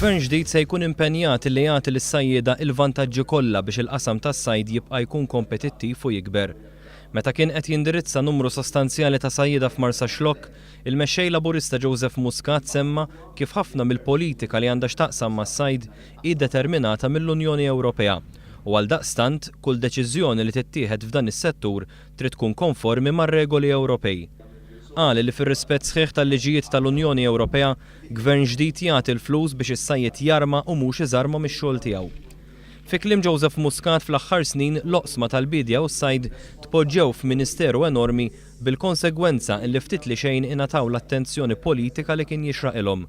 Il-gvern ġdid se jkun impenjat li jagħti lis-sajjieda il-vantaġġi kollha biex il-qasam tas-sajd jibqa' jkun kompetittiv u jikber. Meta kien qed jindirizza numru sostanzjali ta' sajjieda f'Marsa Xlokk, il-mexxej Laburista Joseph Muscat semma kif ħafna mill-politika li għandha x'taqsam mas-sajd hi determinata mill-Unjoni Ewropea. U għaldaqstant kull deċiżjoni li tittieħed f'dan is-settur trid tkun konformi mar-regoli Ewropej. Qal li fir-rispett sħiħ tal-liġijiet tal-Unjoni Ewropea, gvern ġdid jagħti l-flus biex is-sajjied jarma u mhux iżarma mix-xogħol tiegħu. Fi kliem Joseph Muscat fl-aħħar snin l-oqsma tal-bidja u s-sajd tpoġġew f'ministeru enormi bil-konsegwenza li ftit li xejn ingħataw l-attenzjoni politika li kien jixraqilhom.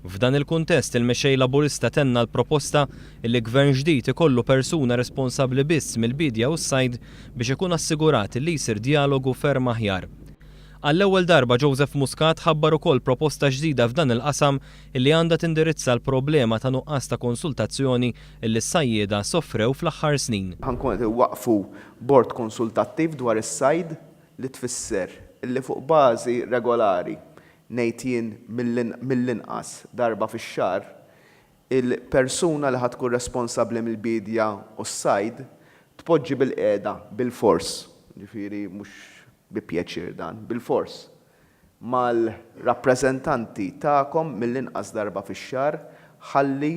F'dan il-kuntest il-mexxej Laburista tenna l-proposta li gvern ġdid ikollu persuna responsabbli biss mill-bidja u s-sajd biex ikun assigurat li jsir dialogu ferm aħjar. Għall-ewwel darba Joseph Muscat ħabbar ukoll proposta ġdida f'dan il-qasam illi għandha tindirizza l-problema ta' nuqqas ta' konsultazzjoni illi s-sajjieda soffrew fl-aħħar snin. Ħankun qed waqfu bord konsultattiv dwar is-sajd li tfisser illi fuq bażi regolari ngħid jien mill-inqas darba fix-xahar il-persuna li ħadd tkun responsabbli mill-bidja u s-sajd tpoġġi bil-qiegħda bil-fors, ġifieri mhux bi pjaċir dan, bil-fors, mal-rappreżentanti tagħkom mill-inqas darba fix-xahar ħalli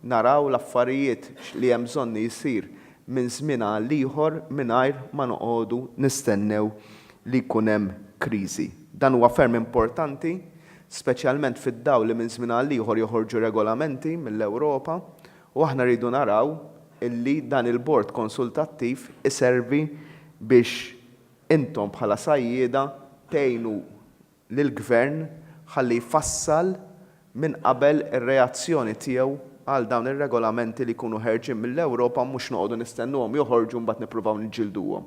naraw l-affarijiet li hemm bżonn jsir minn żmien għal ieħor mingħajr ma noqogħdu nistennew li jkun hemm kriżi. Dan huwa ferm importanti, speċjalment fid-dawl li minn żmien għal ieħor joħorġu regolamenti mill-Ewropa u aħna rridu naraw illi dan il-bord konsultattiv iservi biex intom bħala sajjieda tgħinu lill-gvern ħalli jfassal minn qabel ir-reazzjoni tiegħu għal dawn ir-regolamenti li jkunu ħerġin mill-Ewropa mhux noqogħdu nistennuhom joħorġu mbagħad nippruvaw niġġielduhom.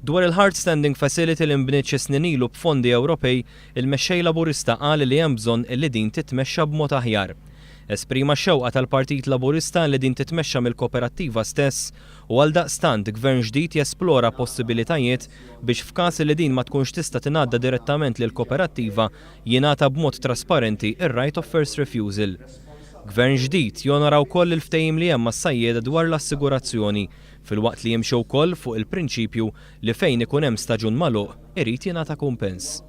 Dwar il-Hard Standing Facility li nbniet xi snin ilu b'fondi Ewropej, il-mexxej Laburista qal li hemm bżonn li din titmexxa b'mod aħjar. Esprima x-xewqa tal-Partit Laburista li din titmexxa mill-kooperattiva stess u għaldaqstant gvern ġdid jesplora possibilitajiet biex f'każ li din ma tkunx tista' tingħadda direttament lil kooperattiva jingħata b'mod trasparenti ir-right of first refusal. Gvern ġdid jonora wkoll il-ftehim li hemm mas-sajjieda dwar l-assigurazzjoni filwaqt li jimxu wkoll fuq il-prinċipju li fejn ikun hemm staġun magħluq irid jingħata kumpens.